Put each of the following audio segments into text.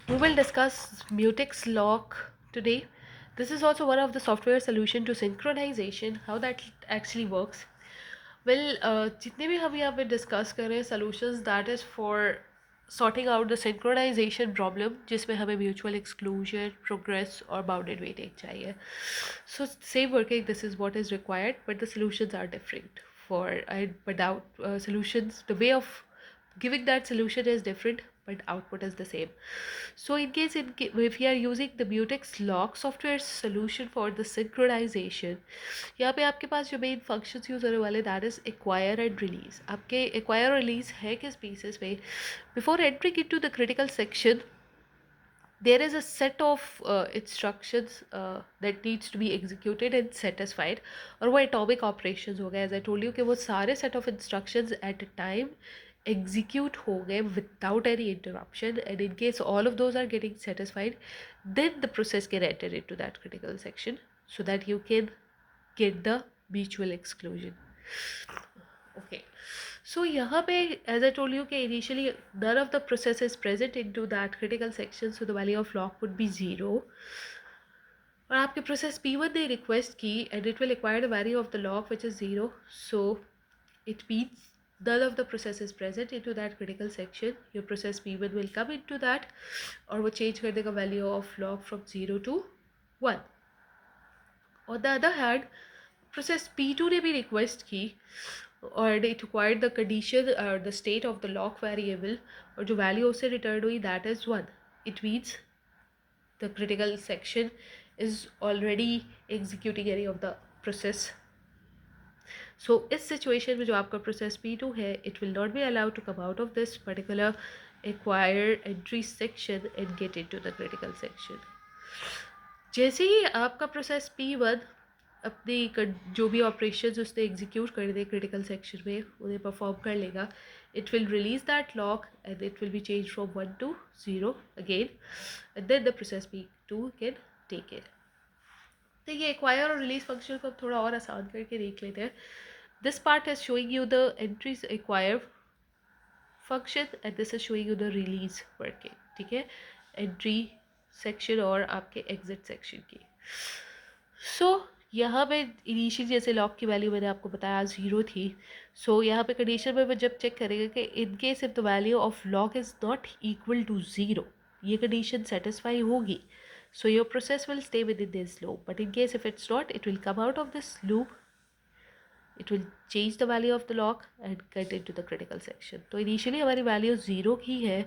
We will discuss Mutex lock today. This is also one of the software solution to synchronization, how that actually works. Well, जितने भी हम यहाँ पे discuss कर रहे हैं solutions that is for sorting out the synchronization problem जिसमें हमें mutual exclusion, progress और bounded waiting चाहिए. So same working, this is what is required, but the solutions are different. But out solutions, the way of giving that solution is different, but output is the same. So in case if you are using the Mutex log software solution for the synchronization, यहाँ पे आपके पास जो main functions use होने वाले that is acquire and release. आपके acquire और release है किस पीसेस में? Before entering into the critical section there is a set of instructions that needs to be executed and satisfied, और वो atomic operations हो गए. as I told you कि वो सारे set of instructions at a time execute हो गए without any interruption, and in case all of those are getting satisfied, then the process can enter into that critical section so that you can get the mutual exclusion. Okay, so यहाँ पे as I told you कि initially none of the process is present into that critical section, so the value of lock would be 0. और आपके process P1 ने request की and it will acquire the value of the lock which is 0, so it means none of the process is present into that critical section. Your process P1 will come into that और वो change कर देगा value of lock from 0 to 1. On the other hand, process P2 ने भी request की और it required the condition or the state of the lock variable और जो value उससे return हुई that is 1. It means the critical section is already executing any of the process. So इस situation में जो आपका process P2 है it will not be allowed to come out of this particular acquire entry section and get into the critical section. जैसे ही आपका process P1 अपनी जो भी ऑपरेशंस उसने एग्जीक्यूट कर दे क्रिटिकल सेक्शन में उन्हें परफॉर्म कर लेगा, it will release that lock and it will be change from 1 to 0 again, and then the process P2 can take it. तो ये एक्वायर और रिलीज फंक्शन को थोड़ा और आसान करके देख लेते हैं. This part is showing you the entries acquire function and this is showing you the release working. ठीक है, एंट्री सेक्शन और आपके एग्जिट सेक्शन की. सो यहाँ पे इनिशियल जैसे लॉक की वैल्यू मैंने आपको बताया 0 थी. सो यहाँ पे कंडीशन में वो जब चेक करेगा कि in case if the value of lock is not equal to 0, ये कंडीशन सेटिस्फाई होगी, so your process will stay within this loop. But in case if it's not, it will come out of this loop, it will change the value of the lock and get into the critical section. तो initially हमारी value 0 की है,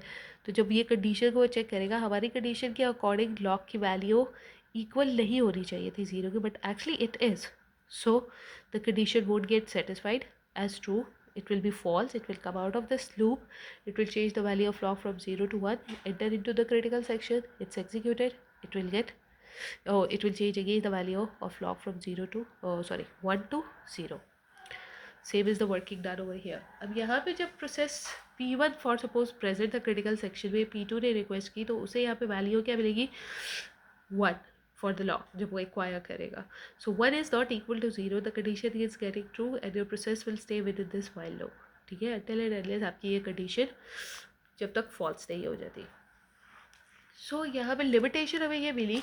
तो जब ये condition को check करेगा हमारी कंडीशन के अकॉर्डिंग लॉक की वैल्यू इक्वल नहीं होनी चाहिए थी 0 की, but actually it is. So the condition won't get satisfied as true, it will be false, it will come out of this loop, it will change the value of lock from 0 to 1, enter into the critical section, it's executed, it will get, oh, it will change again the value of lock from 0 to 1 to 0. Same is the working done over here. अब यहाँ पे जब process P1 for suppose present the critical section में P2 ने request की, तो उसे यहाँ पे वैल्यू क्या मिलेगी? 1 फॉर द लॉक जब वो एक्वायर करेगा. So 1 is not equal to 0, the condition is getting true and your process will stay within this while loop. ठीक है, अनटिल एंड अनलेस आपकी ये कंडीशन जब तक फॉल्स नहीं हो जाती. सो यहाँ पे लिमिटेशन हमें ये मिली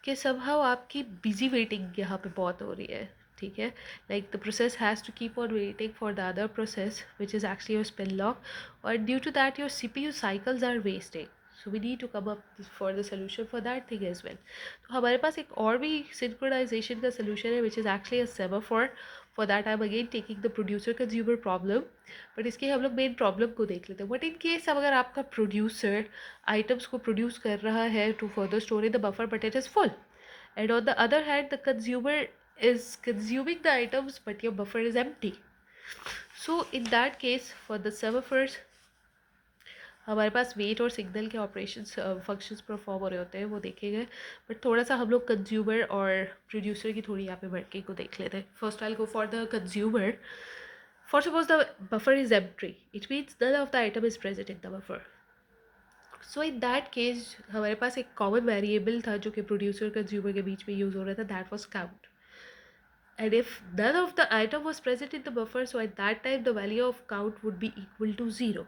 कि समहाउ आपकी बिजी वेटिंग यहाँ पे बहुत हो रही है. ठीक है, like the process has to keep on waiting for the other process which is actually your spin lock, और due to that your CPU cycles are wasting. So we need to come up for the solution for that thing as well. तो हमारे पास एक और भी synchronisation का solution है विच is actually a semaphore. For that I am again taking the producer consumer problem, but इसके हम लोग मेन प्रॉब्लम को देख लेते हैं. बट इन केस अगर आपका प्रोड्यूसर आइटम्स को प्रोड्यूस कर रहा है to further store in the buffer but it is full, and on the other hand the consumer is consuming the items but your buffer is empty. So in that case for the semaphores हमारे पास wait और signal के operations functions perform हो रहे होते हैं, वो देखे गए. बट थोड़ा सा हम लोग कंज्यूमर और प्रोड्यूसर की थोड़ी यहाँ पे वर्किंग को देख लेते हैं. First I will go for the consumer. For suppose the buffer is empty, it means none of the item is present in the buffer. So in that case हमारे पास एक कॉमन वेरिएबल था जो कि प्रोड्यूसर कंज्यूमर के बीच में use हो रहा था, that was count. And if none of the item was present in the buffer, so at that time the value of count would be equal to 0.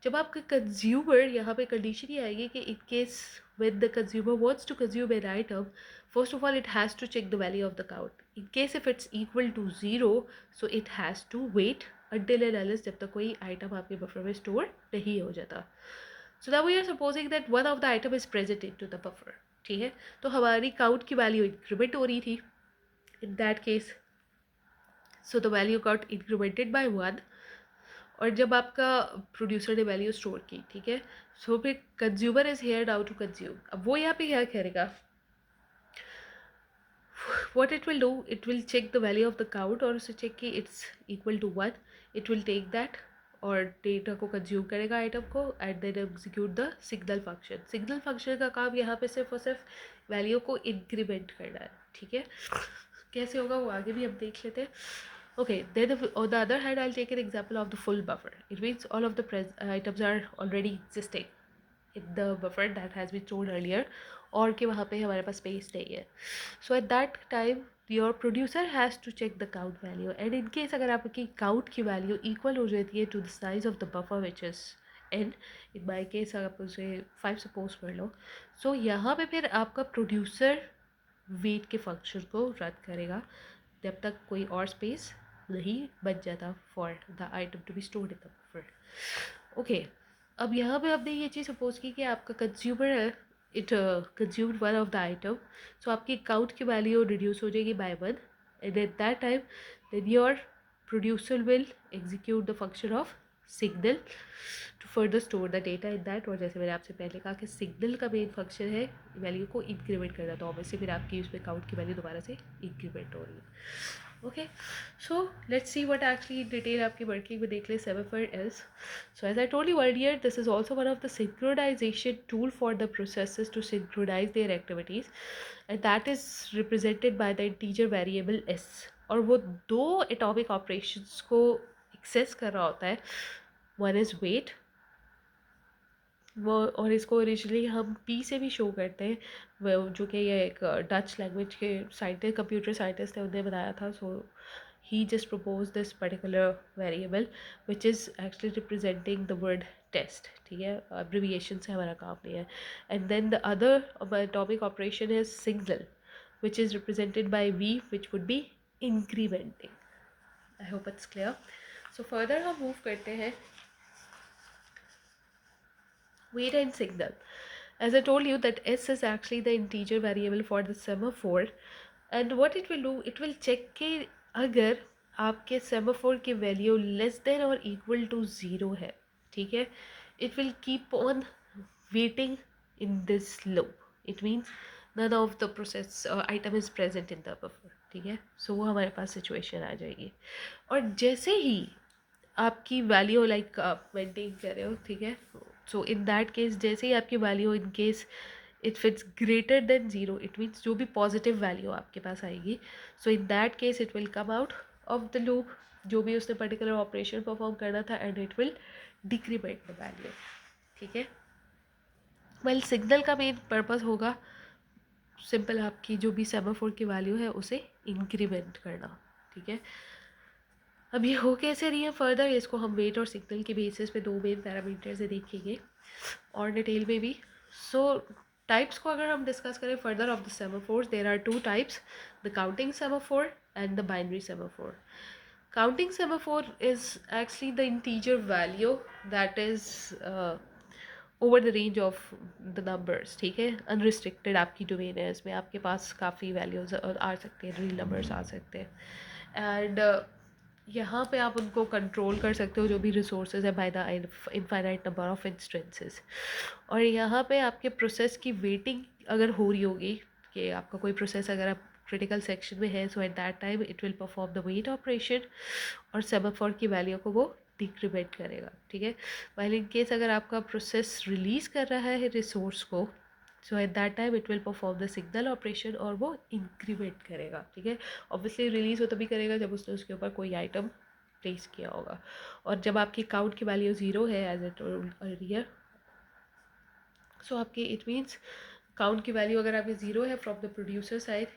जब आपका कंज्यूमर, यहाँ पे कंडीशन ये आएगी कि in case when the consumer wants to consume an item, first of all it has to check the value of the count. In case if it's equal to 0, so it has to wait until and unless जब तक कोई item आपके buffer में store नहीं हो जाता. So now we are supposing that one of the item is present into the buffer. ठीक है, तो हमारी count की value increment हो रही थी. In that case, so the value got incremented by 1. और जब आपका प्रोड्यूसर ने वैल्यू स्टोर की, ठीक है, सो फिर consumer is here now to consume. अब वो यहाँ पे क्या करेगा, what it will do, it will check the value of the count और उसे चेक कि it's equal to 1, it will take that और डेटा को कंज्यूम करेगा आइटम को and then execute the signal function. Signal function का काम यहाँ पे सिर्फ और सिर्फ वैल्यू को इंक्रीमेंट करना है. ठीक है, कैसे होगा वो आगे भी हम देख लेते हैं. Okay, then on the other hand, I'll take an example of the full buffer. It means all of the items are already existing in the buffer that has been stored earlier, और कि वहाँ पे हमारे पास space नहीं है. So at that time, your producer has to check the count value. And in case अगर आपकी count की value equal हो जाती है to the size of the buffer which is n, in my case आप उसे 5 suppose कर लो, so यहाँ पे फिर आपका producer वेट के फंक्शन को रद्द करेगा जब तक कोई और स्पेस नहीं बच जाता for the item to be stored in the buffer. Okay, अब यहाँ पे आपने ये चीज़ सपोज की कि आपका कंज्यूमर है, it consumed one of the item, so आपकी काउंट की वैल्यू रिड्यूस हो जाएगी by 1 and at that time then your producer will execute the function of signal to further store the data in that. और जैसे मैंने आपसे पहले कहा कि सिग्नल का मेन फंक्शन है वैल्यू को इंक्रीमेंट करना, तो ऑब्वियसली फिर आपकी उसमें काउंट की वैल्यू दोबारा से इंक्रीमेंट हो रही है. Okay, so let's see what actually in detail आपकी working में देख ले semaphore is. So as I told you earlier, this is also one of the synchronization tool for the processes to synchronize their activities, and that is represented by the integer variable s. और वो दो atomic operations को access कर रहा होता है. One is wait, वो, और इसको ओरिजिनली हम पी से भी शो करते हैं, वो जो कि ये एक डच लैंग्वेज के साइंटिस्ट, कंप्यूटर साइंटिस्ट है, उन्होंने बनाया था. So he just propose this particular variable which is actually representing the word test. ठीक है, अब्रिविएशन से हमारा काम नहीं है. And then the other atomic operation is signal which is represented by V which would be incrementing. I hope it's clear. So further हम move करते हैं wait and signal. As I told you that s is actually the integer variable for the semaphore, and what it will do, it will check कि अगर आपके semaphore की value less than or equal to 0 है, ठीक है, it will keep on waiting in this loop. It means none of the process item is present in the buffer. ठीक है, so वो हमारे पास situation आ जाएगी. और जैसे ही आपकी वैल्यू लाइक आप मेंटेन कर रहे हो, ठीक है, सो इन दैट केस जैसे ही आपकी value in case if it's greater than 0, it means जो भी पॉजिटिव वैल्यू आपके पास आएगी, so in that case it will come out of the loop, जो भी उसने पर्टिकुलर ऑपरेशन परफॉर्म करना था, and it will decrement the value. ठीक है, वेल सिग्नल का मेन पर्पज़ होगा सिंपल आपकी जो भी सेमाफोर की वैल्यू है उसे इंक्रीमेंट करना. ठीक है, अब ये हो कैसे रही है फर्दर, इसको हम वेट और सिग्नल के बेसिस पे दो मेन पैरामीटर से देखेंगे और डिटेल में भी. सो टाइप्स को अगर हम डिस्कस करें further of the semaphores, there are two types, the counting semaphore and the binary semaphore. Counting semaphore is actually the integer value that is over the range of the numbers. ठीक है, unrestricted आपकी domain है, इसमें आपके पास काफ़ी values आ सकते हैं, real numbers आ सकते हैं, एंड यहाँ पे आप उनको कंट्रोल कर सकते हो जो भी रिसोर्सेज है by the infinite number of instances. और यहाँ पे आपके प्रोसेस की वेटिंग अगर हो रही होगी कि आपका कोई प्रोसेस अगर आप क्रिटिकल सेक्शन में है, so at that time it will perform the wait operation और सेमाफोर की वैल्यू को वो डिक्रीमेंट करेगा. ठीक है, वाइल इन केस अगर आपका प्रोसेस रिलीज़ कर रहा है रिसोर्स को, so at that time it will perform the signal operation और वो इंक्रीमेंट करेगा. ठीक है, ऑब्वियसली रिलीज़ वो तभी करेगा जब उसने उसके ऊपर कोई आइटम प्लेस किया होगा. और जब आपकी काउंट की वैल्यू 0 है एज इट अर्लियर, सो आपकी इट मीन्स काउंट की वैल्यू अगर आपकी 0 है फ्रॉम द प्रोड्यूसर साइड,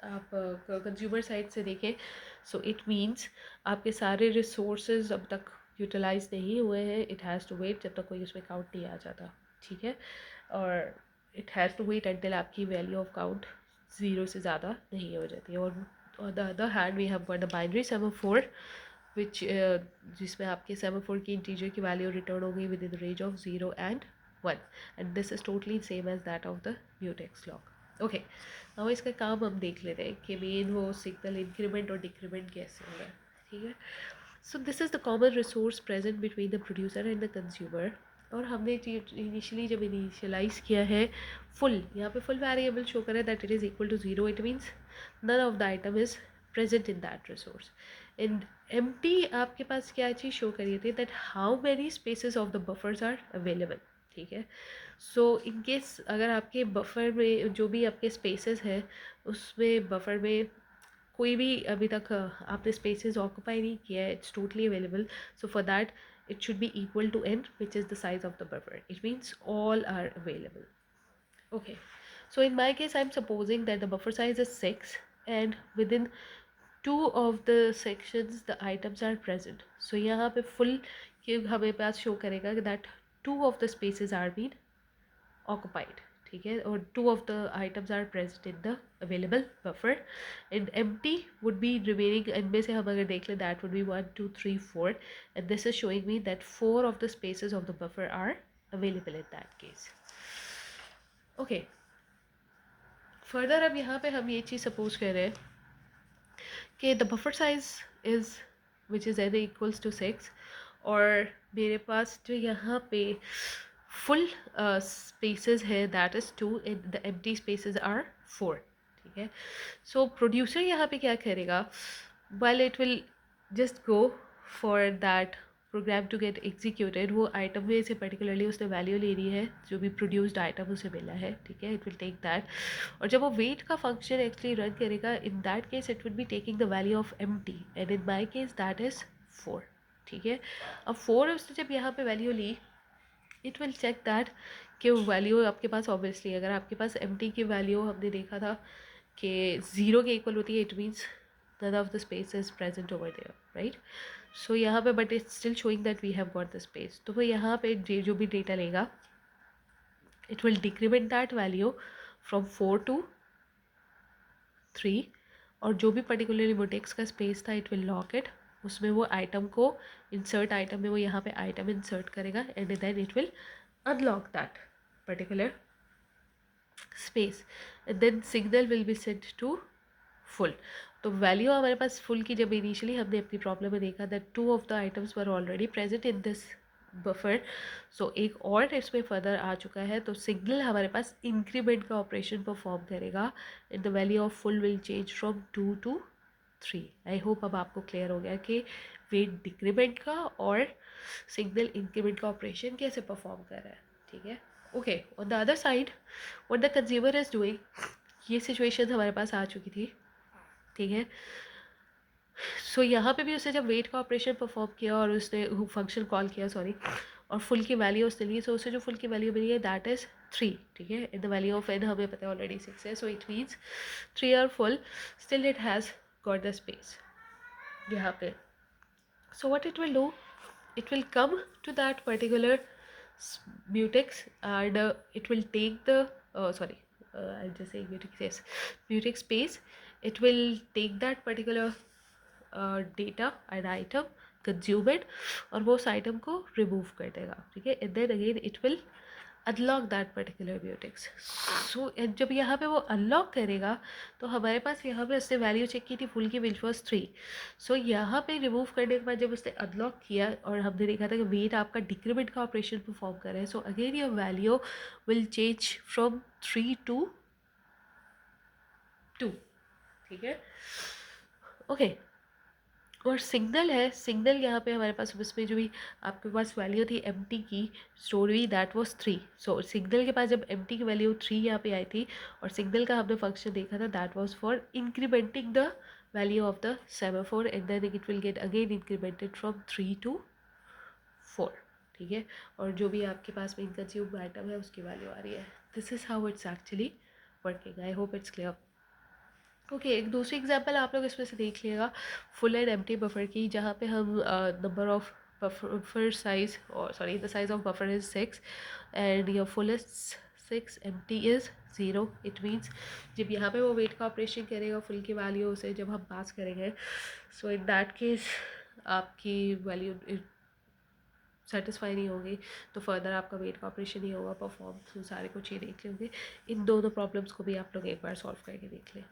आप कंज्यूमर साइड से देखें, सो इट मीन्स आपके सारे रिसोर्सेज अब तक यूटिलाइज नहीं हुए हैं, इट हैज़ टू वेट जब तक कोई उसमें काउंट नहीं आ जाता, ठीक है। और it has to wait until आपकी वैल्यू ऑफ काउंट 0 से ज़्यादा नहीं हो जाती है। और on the other hand we have got the binary semaphore which जिसमें आपके सेमाफोर की इंटीजर की वैल्यू रिटर्न हो गई within the range of 0 and 1 and this is totally same as that of the mutex lock. Okay, अब इसका काम हम देख लेते हैं कि मेन वो सिग्नल इंक्रीमेंट और डिक्रीमेंट कैसे हो रहा है, ठीक है। So this is the common resource present between the producer and the consumer. और हमने इनिशियली जब इनिशियलाइज किया है फुल, यहाँ पे फुल वेरिएबल शो करें that it is equal to 0, it means none of the item is present in that resource. In empty आपके पास क्या चीज़ शो करी थी that how many spaces of the buffers are available, ठीक है। सो in case अगर आपके बफर में जो भी आपके स्पेसेस है उसमें बफर में कोई भी अभी तक आपने स्पेसेस ऑक्यूपाई नहीं किया है, it's totally available, so for that it should be equal to n, which is the size of the buffer. It means all are available. Okay, so in my case I'm supposing that the buffer size is 6 and within two of the sections the items are present. So यहाँ पे full कि हमें पास show करेगा that two of the spaces are being occupied, ठीक है, और two of the items are present in the available buffer and empty would be remaining, इनमें से हम अगर देख लें that would be 1 2 3 4 and this is showing me that 4 of the spaces of the buffer are available in that case. okay, further अब यहाँ पे हम ये चीज़ सपोज कर रहे हैं कि the buffer size is which is n equals to 6 और मेरे पास जो यहाँ पे full spaces है that is 2 and the empty spaces are 4, ठीक है। so producer यहाँ पे क्या करेगा, while it will just go for that program to get executed, वो आइटम में से पर्टिकुलरली उसने वैल्यू लेनी है जो भी प्रोड्यूस्ड आइटम उसे मिला है, ठीक है, इट विल टेक दैट। और जब वो वेट का फंक्शन एक्चुअली रन करेगा in that case it will be taking the value of empty and in my case that is 4, ठीक है। अब 4 उसने जब यहाँ पे वैल्यू ली इट विल चेक दैट कि वैल्यू आपके पास ऑब्वियसली अगर आपके पास एम्प्टी की वैल्यू हमने देखा था कि 0 के इक्वल होती है, it means none of the space is present over there, right? so यहाँ पे but it's still showing that we have got the space, तो वो यहाँ पे जो भी डेटा लेगा it will decrement that value from 4 to 3 और जो भी पर्टिकुलरली मोटेक्स का स्पेस था इट विल लॉक इट, उसमें वो आइटम को इंसर्ट आइटम में वो यहाँ पे आइटम इंसर्ट करेगा and then it will unlock that particular space and then signal will be sent to full. तो वैल्यू हमारे पास फुल की जब इनिशियली हमने अपनी प्रॉब्लम में देखा that two of the items were already present in this buffer, so एक और इसमें फर्दर आ चुका है तो सिग्नल हमारे पास इंक्रीमेंट का ऑपरेशन परफॉर्म करेगा and the value of full will change from 2 to 3। I hope अब आपको क्लियर हो गया कि वेट डिक्रीमेंट का और सिग्नल इंक्रीमेंट का ऑपरेशन कैसे परफॉर्म कर रहा है, ठीक है। Okay, on the other side what the consumer is doing, ये सिचुएशन हमारे पास आ चुकी थी, ठीक है। सो यहाँ पे भी उसने जब वेट का ऑपरेशन परफॉर्म किया और उसने फंक्शन कॉल किया सॉरी और फुल की वैल्यू उसने ली, सो उसे जो फुल की वैल्यू मिली है दैट इज़ 3, ठीक है। In the value of N हमें पता है ऑलरेडी 6 है, so it means 3 are full, still it has got the space यहाँ पे। So what it will do, it will come to that particular mutex and it will take the I'll just say mutex, yes, mutex space, it will take that particular data and item, consume it और वो उस item को remove कर देगा, ठीक है, and then again it will unlock that particular mutex। so जब यहाँ पे वो unlock करेगा तो हमारे पास यहाँ पे उसने वैल्यू चेक की थी फुल की which was 3, सो यहाँ पे रिमूव करने के बाद जब उसने अनलॉक किया और हमने देखा था कि वेट आपका डिक्रीमेंट का ऑपरेशन परफॉर्म कर रहा है, so again your value will change from 3 to 2, ठीक है। ओके, और सिग्नल है, सिग्नल यहाँ पे हमारे पास उसमें जो भी आपके पास वैल्यू थी एम्प्टी की स्टोर हुई दैट वाज 3, सो सिग्नल के पास जब एम्प्टी की वैल्यू 3 यहाँ पे आई थी और सिग्नल का हमने फंक्शन देखा था that was for incrementing the value of the semaphore and then it will get again incremented from 3 to 4, ठीक है। और जो भी आपके पास में कंज्यूम आइटम है उसकी वैल्यू आ रही है। This is how it's actually working. I hope it's clear. Okay, एक दूसरी एग्जांपल आप लोग इसमें से देख लिएगा फुल एंड एम्प्टी बफर की, जहाँ पे हम number of buffer size, or sorry, the size of buffer is 6 and your fullest 6, empty is 0. It means जब यहाँ पे वो वेट का ऑपरेशन करेगा फुल की वैल्यू से जब हम पास करेंगे, सो इन दैट केस आपकी वैल्यू सेटिस्फाई नहीं होगी, तो फर्दर आपका वेट का ऑपरेशन नहीं होगा परफॉर्म। तो सारे कुछ ये देख लेंगे, इन दोनों प्रॉब्लम्स को भी आप लोग एक बार सॉल्व करके देख लें।